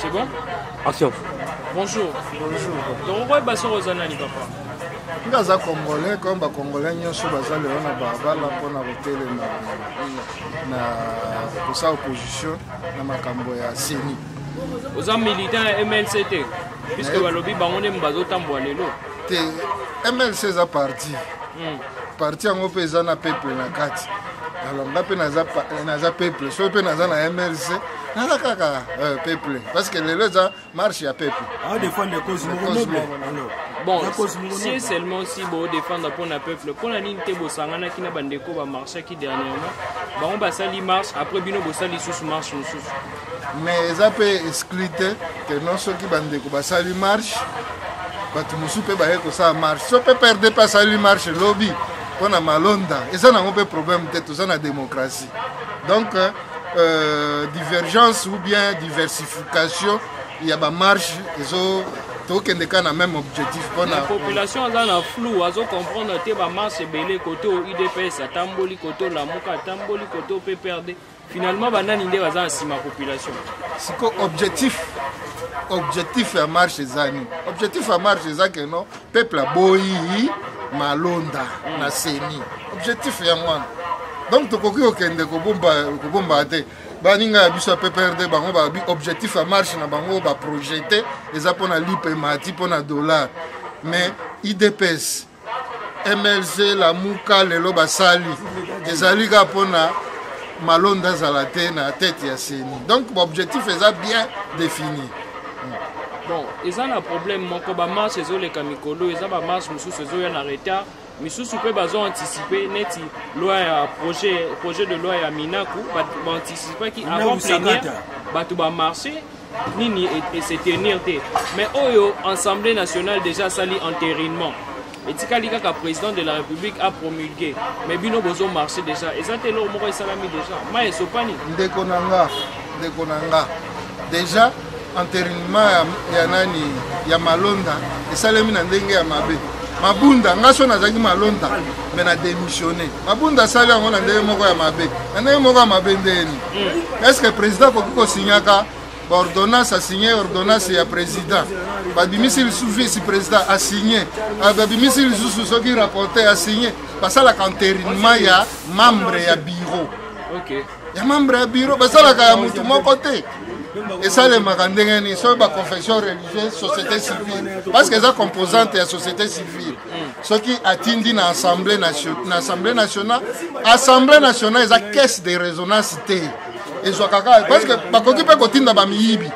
C'est bon? Action. Bonjour. Bonjour. Donc, on va sur Rosanani, papa. Ngaza Congolais, comme les Congolais, nous sommes basés na Barbala pour na hôtel na pour sa opposition na makambo ya Seni. Aux hommes militaires MLCT, puisque Balobi Bangoné Mbazo Tamboalelo. Te MLC za parti. Parti en opéza na peuple na kati. Alors ngape naza peuple, so pe naza na MLC. Naza kaka peuple parce que les gens marche à peuple. Ah défendre les causes. Bon, si seulement si vous défendre pour le peuple, pour la ligne Tebo Sangana qui n'a pas de quoi marcher qui dernièrement, on va sali marche après bino bosali sous marche sous. Mais ça peut exclure que non ceux qui bande ko basali marche, batu musu pe ba ko ça marche. So peut perdre pas sali marche lobby pour na malonda. Et ça n'a pas problème peut tout ça na démocratie. Donc divergence ou bien diversification, il y a ba marche ils ont tout qui est le même objectif. La population est dans le flou, elle comprendre que la marche est belle côté au IDPS, à Tamboli, côté la Mouka, à Tamboli, côté au PPRD. Finalement, il y a une population. C'est quoi objectif à marche zani. Objectif à marche zani que non peuple a boyi malonda na Seni. Objectif est moi. Donc tu peux okende ko bomba te. Baninga biso PPRD bango ba objectif à marche na bango ba projeter eza pona lipe mati pona dollar. Mais IDPS MLC la Mouka lelo basali ezali ka pona malonda zalate na tête ya Seni. Donc l'objectif est bien défini. Bon, ils ont un problème, mon combat marche, ils ont les camicolo, ils ont une marche, ils ont un retard, mais sous ce qu'ils ont anticipé, net loi projet de loi à Minaku, ils ont anticipé qu'il avant plénière, ils vont marcher, et se tenir. Mais l'Assemblée nationale déjà sali entérinement. Et Tikalika, le président de la République, a promulgué. Mais Bino Bozo marché déjà. Et ça, c'est là où il salami déjà. Mais c'est pas ni. Déjà, entérinement, il y a nani, il y a Malonda. Et ça, il y a Ndenge ya Mabe. Mabunda, ngaso nazaki Malonda, mais na démissionné. Mabunda sali on a ndenge moko ya Mabe. Ndenge moko ya Mabe ndeni. Est-ce que le président faut signaka ordonnance a signé ordonnance ya président. Babimisi le président a signé. Babimisi le sous qui rapportait a signé. Parce que la entérinement ya membre ya bureau. OK. Ya membre ya bureau parce que la ka mutu mon côté. Et ça les makandenge ni so ba confession religieuse société civile parce que ça composante ya société civile. Ce qui atteint na assemblée nationale, assemblée nationale est la caisse de résonance T. Parce que bakoki pe kotinda ba miyibi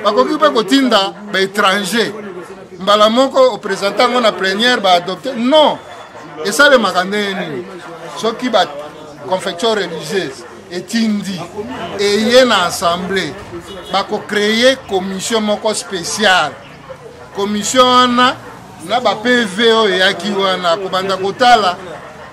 bakoki pe kotinda ba étranger mbala moko au présentant on a plénière ba adopter non et ça le makandeni ceux qui ba confection religieuse etindi et y na assemblée bako créer commission moko spéciale commission na ba PVO ya ki wana ko banda kotala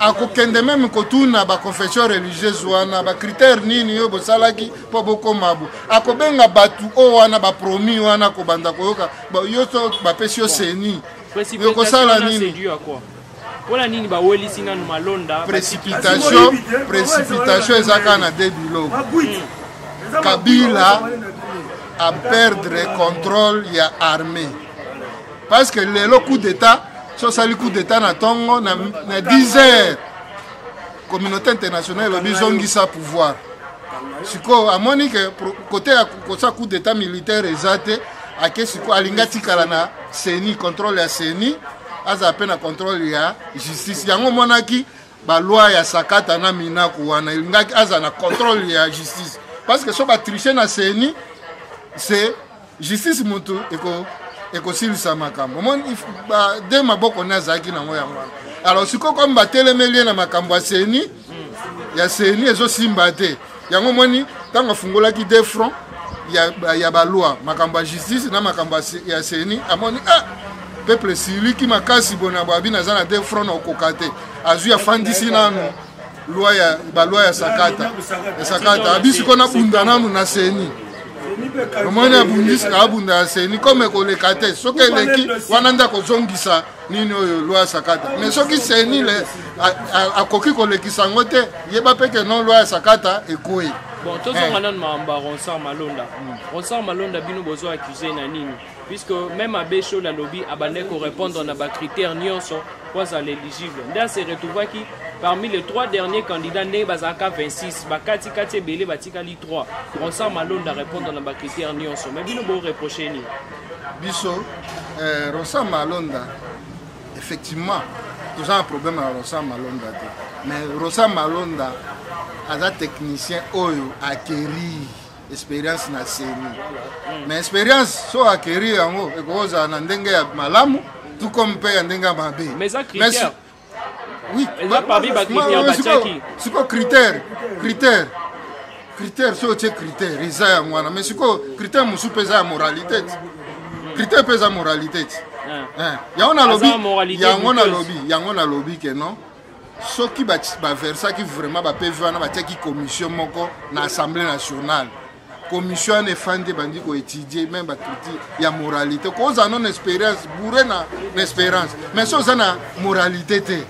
akokende même kotuna ba confession religieuse wana ba critère nini yo bosalaki po bokomabu akobenga batu o wana ba promis wana ko banda koyoka yo to ba pesi yo Seni yo kosala nini Voilà nini ba weli singa no malonda précipitation ezaka na débilo Kabila a perdre contrôle ya armée parce que le coup d'état so sali coup d'état na tongo na 10 heures communauté internationale obizongi sa pouvoir siko amoni que côté ya kosa coup d'état militaire ezate ake siko alinga tikala na Seni contrôle ya Seni aza pena contrôle ya justice yango monaki ba loi ya sakata na Minaku wana alinga aza na contrôle ya justice parce que so ba tricher na Seni c'est justice mutu eko silisa makambo mon ba de maboko na zaki na ngo yango alors siko comme batelemeli na makambo ya Seni ya Seni ezo simba te yango moni tanga fungolaki deux fronts ya ba loi makambo ya justice na makambo ya Seni amoni peuple sili ki makasi bona babi na zana deux fronts na okokate azu ya fandisi nanu loi ya sakata abisiko na bunda nanu na Seni omoni abundisi ka abunda ya Seni comme koleka te soki eleki wana nda kozongisa nini oyo loi ya sakata mais soki Seni akoki kolekisa ngo te yeba peke non loi ya sakata ekoyi Bon, tous on a mamba Ronsard Malonda. Ronsard Malonda bino bozo accusé na nini. Puisque même à Bécho la lobby abandonné qu'on répondre dans les critères nyonso pour l'éligible. Là c'est retrouvé qui parmi les 3 derniers candidats né bazaka 26, bakati kati belé batikali 3. Ronsard Malonda répondre dans les critères nyonso. Mais bino bo reprocher ni. Biso Ronsard Malonda effectivement nous avons un problème avec Ronsard Malonda. Mais Ronsard Malonda a un technicien oyo acquérir expérience na série. Mais expérience so acquérir yango ekoza na ndenge ya malamu tout comme pe ndenge ya mabe. Mais ça critère. Oui, parmi ba critère bachaki. C'est quoi critère so tie critère isa ya mwana mais siko critère musu pesa ya moralité. Critère pesa moralité. Yango na lobby que non. Ce qui va faire ça, qui vraiment va faire commission dans l'Assemblée nationale. Commission est fan de bandits qui étudient, même il y a moralité. Quand on a une expérience, bourré une espérance. Mais si on a une moralité,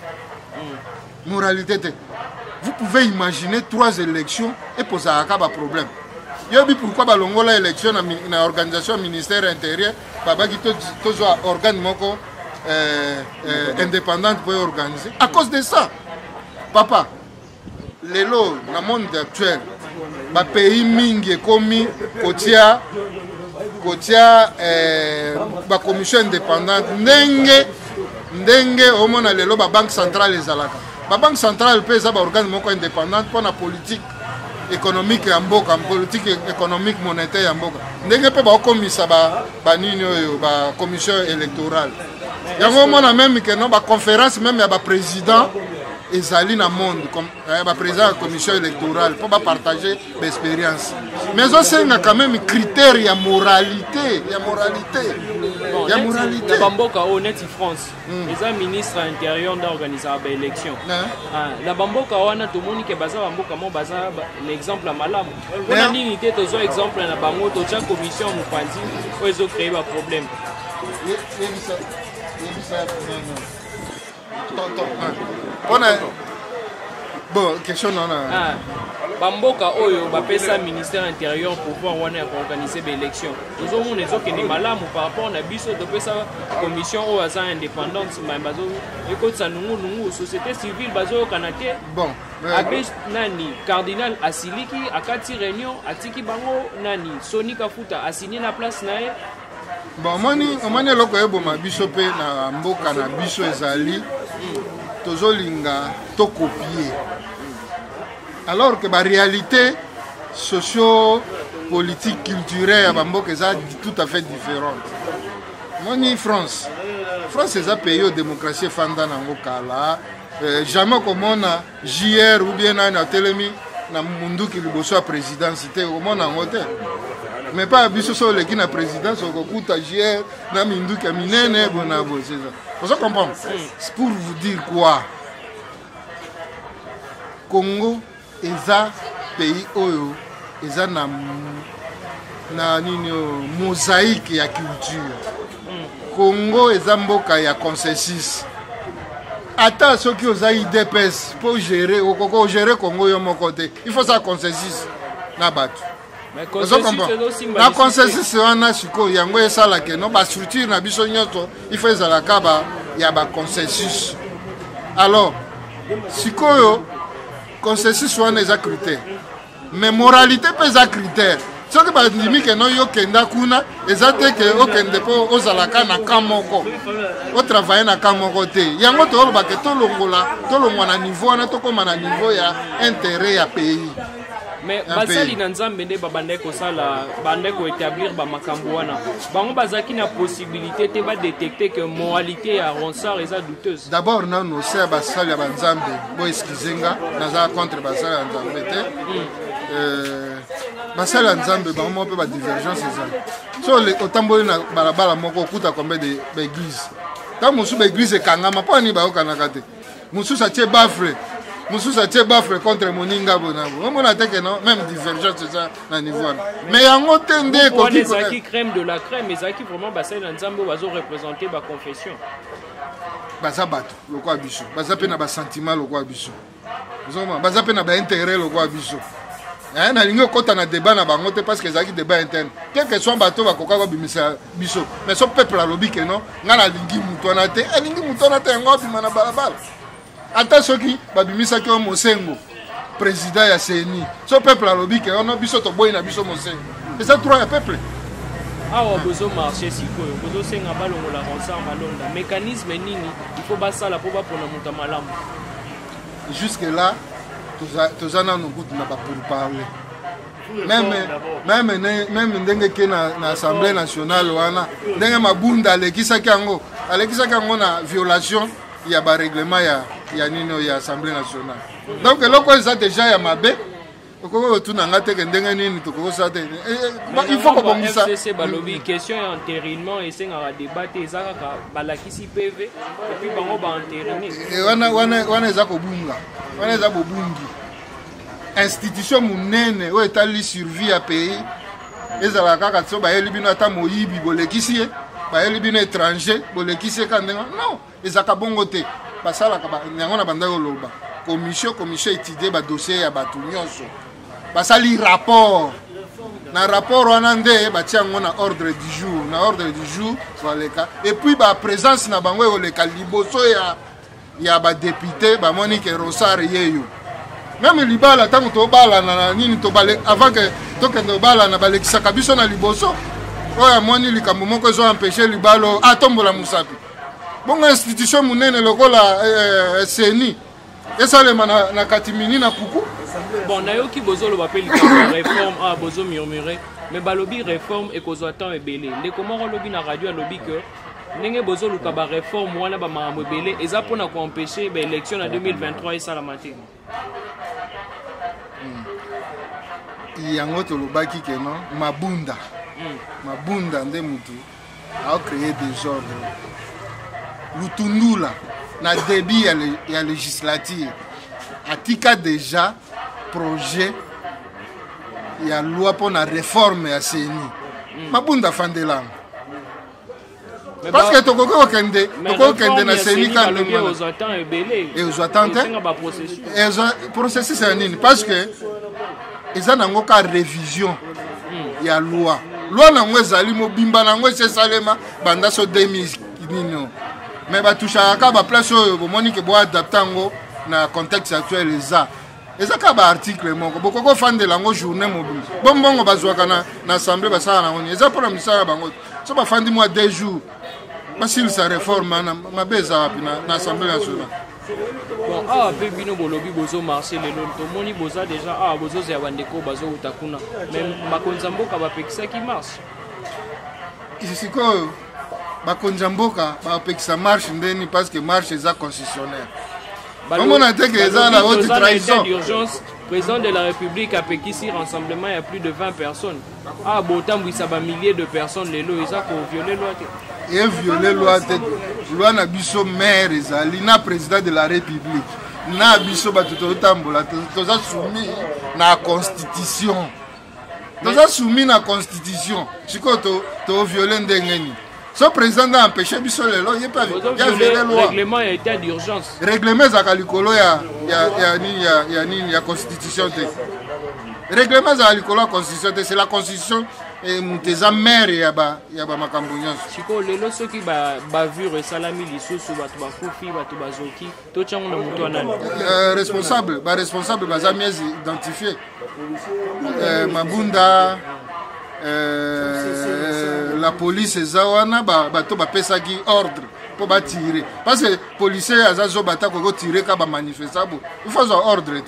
vous pouvez imaginer 3 élections et poser un problème. Il y a pourquoi l'Ongola élection dans l'organisation ministère intérieur, qui est un organe indépendante pour organiser. À cause de ça, papa, le lot dans le monde actuel, le pays mingi komi kotia la commission indépendante ndenge au monde le lot la banque centrale ezalaka. La banque centrale peut être un organe indépendant pour la politique économique en mboka, politique économique monétaire en mboka. Ndenge pe ba komisa ba nini oyo ba commission électorale. Yango mona même que non ba conférence même ya ba président ezali na monde comme ba président de commission électorale pour ba partager l'expérience. Mais aussi il y a quand même critères ya moralité. La Bamboka honnête France. Les ministres intérieur d'organiser l'élection. La Bamboka wana tout le monde qui baza Bamboka mo baza l'exemple à Malam. On a une unité de exemple na bango to cha commission mupanzi pour ils ont créé un problème. Bon, question non. Bamboka oyo bapesa ministère intérieur pour pouvoir organiser l'élection. Nous avons les autres qui sont malades par rapport à biso de pesa commission ou à indépendante mais bazo écoute ça nous société civile bazo kanate. Bon, abes nani cardinal Asiliki akati réunion atiki bango nani Soni Kafuta a signé la place nae. Bon omani loko eboma biso pe na mboka na biso ezali tozolinga to copier. Alors que la réalité socio-politique, culturelle à Bamboka est tout à fait différente. Moi, France est un pays où la démocratie est fondée jamais comme on a JR ou bien na Télémi, na mundu qui est président, c'était au monde en hôtel. Mais pas biso so le qui na présidence au kokuta JR na mundu qui a minene bonabo c'est ça. Vous comprenez? C'est pour vous dire quoi? Congo eza pays oyo eza na nini mosaïque ya culture. Congo eza mboka ya consensus. Ata soki oza IDPS pour gérer okoko gérer Congo yo moko te. Il faut ça consensus na bato. Mais consensus na consensus wana siko yango esala ke no ba structure na biso nyoto il faut ezala kaba ya ba consensus. Alors sikoyo consensus wana eza critère mais moralité pe eza critère soki bandimi ke no yokenda kuna eza te ke okende po ozalaka na camp moko otravaille na camp moko te yango toloba ke tolongwa na niveau wana tokoma na niveau ya intérêt ya pays. Mais basali na nzambe nde babande ko sala bande ko établir ba makambo wana bango bazaki na possibilité te ba détecter que moralité ya Ronsard eza douteuse. D'abord non c'est basali ya nzambe bo excusenga naza contre basali ya nzambe te basali ya nzambe bango pe ba divergence eza so le otamboli na balabala moko kuta combien de église ta musu ba église kangama pa ni ba okanaka te musu sa tie bafre Moussousa tient bafre contre Moninga Bonabo. On a dit que non, même divergence c'est ça dans le niveau. Mais il y a un autre ndé quoi. Les Zaki crème de la crème, mais Zaki vraiment basé dans Nzambo bazo représenter ma confession. Baza bato, le quoi biso. Baza pe na ba sentiment le quoi biso. Zoma, baza pe na ba intérêt le quoi biso. na lingi okota na débat na bango te parce que ezalaki débat interne quel que soit bato bakoka kobimisa biso mais so peuple alobi ke non nga nalingi moto wana te alingi moto wana te yango abima na balabala ata soki babimisaki o mosengo président ya CENI so peuple alobi ke ono biso toboyi na biso mosengo eza droit ya peuple. Awa bozo marché sikoyo bozo senga balongola ensemble balonda mécanisme nini il faut basala po bapona moto malamu. Jusque là tous en nous goûte n'a pas pour parler même ndenge ke na assemblée nationale wana ndenge mabunda alekisaki yango na violation ya ba règlement ya nino ya assemblée nationale donc loko eza déjà ya mabe okoko tunanga te ke ndenge nini tokoko sa te il faut kobongisa FCC balobi question ya entérinement esenga débattre ezaka ka balakisi PV et puis bango ba entériner wana eza kobunga wana eza bobungi institution munene oyo etali survie ya pays ezalaka kaka so bayeli bino ata moyibi bolekisi ye bayeli bino étranger bolekisi ye ka ndenge non ezalaka bongo te basalaka yango na bandaki koloba commission étudie badossier ya bato nyonso basali rapport na rapport wana nde batia yango na ordre du jour baleka et puis baprésence na bango ekoleka liboso ya badepute bamoni ke rosar yeyo même libala ntango tobalana na nini avant ke tokende obalana balekisaka biso na liboso oyo amoni likambo moko ezoempêche libalo atombola mosapi bongo institution monene lokola CENI esalema na katimini na puku. Bon nayoki bozoloba pe likambo réforme bozo murmurer mais balobi réforme ekozwa temps ebele ndeko moko lobi na radio alobi que ndenge bozoluka ba réforme wana ba makambo ebele eza mpona koempêche ba élection na 2023 esalama te. Yango tolobaki ke non mabunda nde mutu aocréé désordre lutundula na débit ya législative atika déjà projet ya loi mpona réforme ya CENI mabunda fandelango parce que tokoki kokende na CENI eozwa temps te processus ya nini parce que eza nango ka révision ya loi nango ezali mobimba nango esesalema banda so 2000 nino mais batushaka ka baplace oyo bomoni ke boadapte yango na contexte actuel eza ka baarticle moko bokoko ofandela yango journée mobile bombongo bazwaka na assemblée basala nango nini eza mpona misala bango so bafandi mwa 2 jours basilisa réforme na mabe eza wapi na assemblée nationale. Bon awa mpe bino bolobi bozo marché lelo tomoni boza déjà awa bozozela bandeko bazouta kuna mais bakonzi ya mboka bapekisaki marche sikoyo bakonzi ya mboka bapekisa marche ndeni parce que marche eza constitutionnelle omona te ke eza na haute trahison. Président de la République a péquissi rassemblement, il y a plus de 20 personnes. Ah, botam, oui, ça va milliers de personnes, les lois, ils ont violé la loi. Et violé la loi, loi na biso maire, na président de la République. Na biso batutotambola, toza soumis na constitution. Toza soumis na constitution. Chiko to violé ndengeni. Ce président a empêché biso les lois, il pas violé la loi. Règlement est état d'urgence. Règlement za kalikolo ya constitution te. Règlement za kalikolo ya constitution te, c'est la constitution et muteza maire ya ba makambo nyonso. Chiko lelo soki ba vure salami lisusu batu ba kufi batu bazoki to chango na mutu anani. Responsable baza mieux identifié. Mabunda la police eza wana bato bapesaki ordre po batire parce que policier azazo bata ko tirer ka ba manifestable il faut un ordre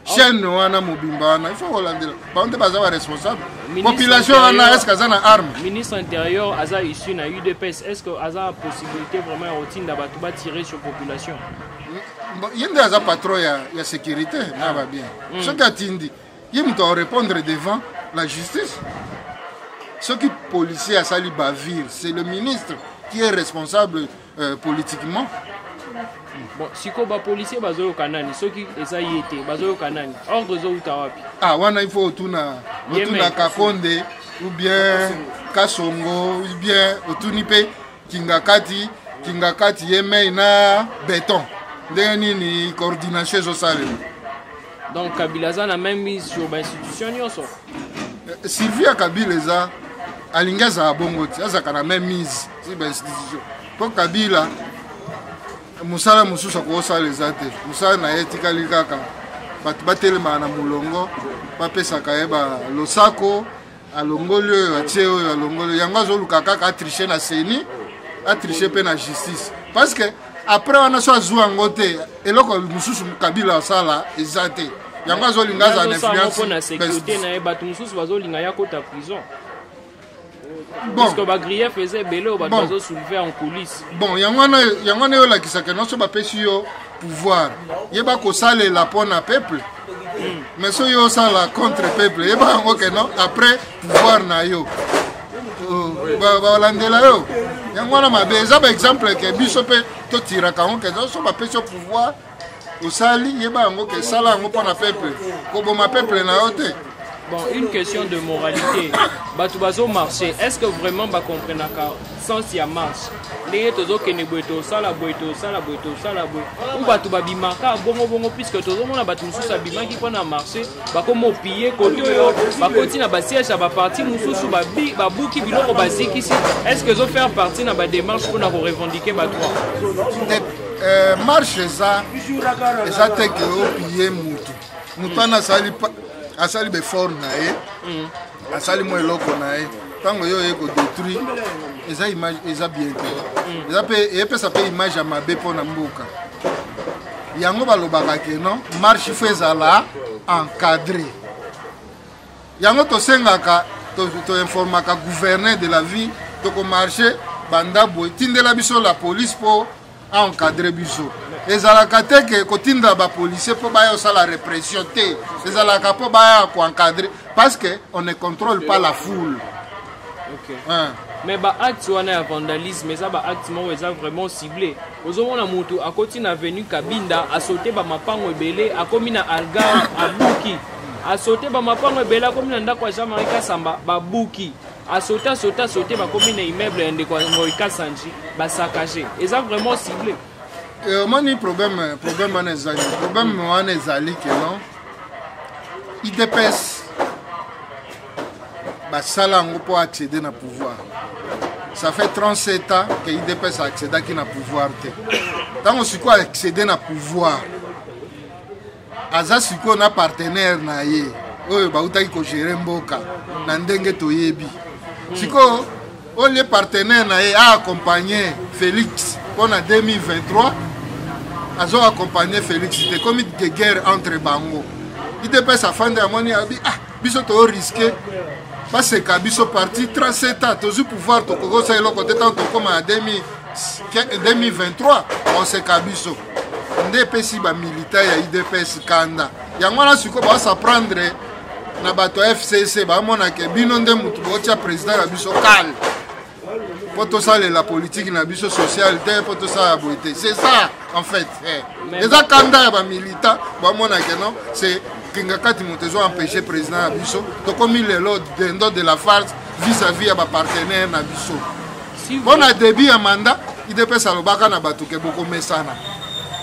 chaîne wana mobimba wana il faut kolandela bande baza ba responsable population wana est-ce kaza na arme ministre intérieur aza issu na UDPS est-ce que aza possibilité vraiment routine bato ba tirer sur population yende aza patron ya sécurité na va bien ce qu'atindi yim doit répondre devant la justice. Ce qui est policier à Sali Bavir, c'est le ministre qui est responsable politiquement. Bon, si ko ba policier bazo kanani, ceux qui ezayete bazo kanani, ordre zo utawapi. Ah, wana il faut tuna Kakonde ou bien Kasongo ou bien otunipe Kingakati yeme na béton. Ndeni ni coordination zo sale. Donc Kabila a même mise sur l'institution. Sylvie à Kabila alingi azala bongo ti azalaka na même mise sur l'institution. Pour Kabila musala mosusu akosala eza te, musala na ye etikali kaka bato batelemaka na molongo bapesaka ye losako alongoli oyo atie oyo alongoli yango azoluka kaka atriche na seni atriche mpe na justice parce que après wana so azwa yango te eloko mosusu Kabila asala eza te yango azolinga aza na influence na sécurité na ye bato mosusu bazolinga ya kota prison. Bon. Parce que Bagrier faisait belé au bateau soulevé en coulisses. Bon, yangwana yo la kisaka non so ba pesi yo pouvoir. Yeba ko sale la pona peuple. Mais so yo sala contre peuple, yeba ngo que non après pouvoir na yo. Ba landela yo. Yangwana mabe za ba exemple que biso pe to tira ka ngo que so ba pesi yo pouvoir. Osali yeba ngo que sala ngo pona peuple. Ko bo ma peuple na yo te. Bon, une question de moralité. Batubazo marché. Est-ce que vraiment ba comprendre que sans y a marche? Les tozo kene boito sala boito sala boito sala boito. Ou batuba bimaka bongo puisque tozo mona batu mususu abima qui pona marché, ba komo piller côté yo, ba continue ba siège ba parti mususu ba buki biloko basique ici. Est-ce que zo faire partie na ba démarche pour na revendiquer ba droit? Marche ça te que o piller mutu. Mutu na sali asali be fort na ye asali mo eloko na ye tango yo eko détruit eza image eza bien te eza pe epesa pe image ya mabe mpona mboka yango balobaka ke non marche fo ezala encadré yango tosengaka toinformaka gouverneur de la ville tokomarche banda boye tindela biso la police mpo encadré biso ezalaka te ke kotinda bapolisier mpo baya osala répression te ezalaka mpo baya koencadrer parce que on ne contrôle pas la foule. Okay. Mais ba acte wana ya vandalisme eza ba acte moko eza vraiment ciblé. Ozomona moto akoti na avenue Kabinda asote ba mapango ebele akomi na algar abuki asote ba mapango ebele akomi na ndako ya Jean-Marie Kasamba babuki asote bakomi na immeuble ya ndeko Ngoi Kasanji basakaje eza vraiment ciblé. Mani problème wana ezali problème wana ezali ke non IDPS basala yango mpo accéder na pouvoir. Ça fait 37 ans que IDPS accédaki na pouvoir te ntango sikoyo accéder na pouvoir aza sikoyo na partenaire na ye oyo bautaki kogere mboka na ndenge toyebi sikoyo olie partenaire na ye aaccompagne Félix mpona 2023 azo accompagner Félix c'était comme une guerre entre bango IDPS afande amoni abi biso to risquer parce que biso parti 37 ans tozu pouvoir to kokosa eloko te tant comme en 2023 on se kabiso nde pesi ba militaire ya IDPS kanda yango na siko ba s'apprendre na bato FCC ba mona ke bino nde mutu botia président ya biso kal poto ça la politique na biso sociale te poto ça boité c'est ça en fait les candidats ba militants ba mona ke non c'est Kingakati Montezo empêché président Abisso to comme il est l'autre de la farce vis-à-vis à ba partenaire na biso bon a début à mandat il dépend ça le baka na batu ke beaucoup mesana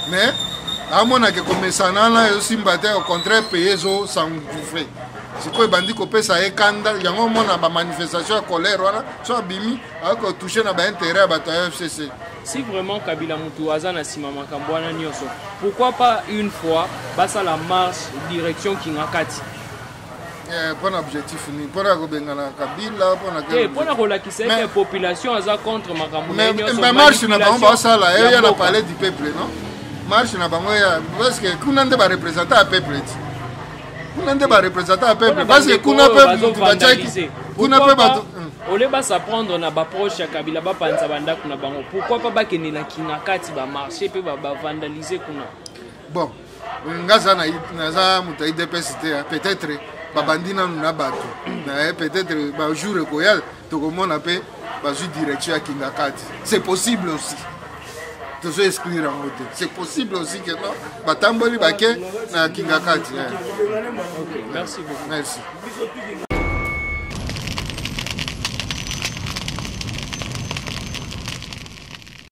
mais à mona ke komesana na aussi mbaté au contraire payer zo sans bouffer c'est quoi bandi ko pesa e kanda yango mona ba manifestation à colère wana so bimi ako toucher na ba intérêt à bato FCC. Si vraiment Kabila Mutu aza na sima makambo wana nyonso, pourquoi pas une fois basa la marche direction Kingakati? Pour l'objectif ni pour la Kabila pour la relakisa que population aza contre makambo nyonso. Mais marche na bango basa la ya na parler du peuple non? Marche na bango ya parce que kunande ba représenter le peuple. Kunande ba représenter le peuple parce que kuna peuple bataki kuna peuple ole basa prendre na ba proche ya Kabila ba panza bandako na bango pourquoi pas bakenela Kingakati ba marcher pe ba vandaliser kuna bon ngaza na za muta IDPS peut-être ba bandina na bato peut-être ba jour koyal to komona pe ba ju direction ya Kingakati c'est possible aussi to se exclure en côté c'est possible aussi que non batamboli bake na Kingakati. OK merci beaucoup merci.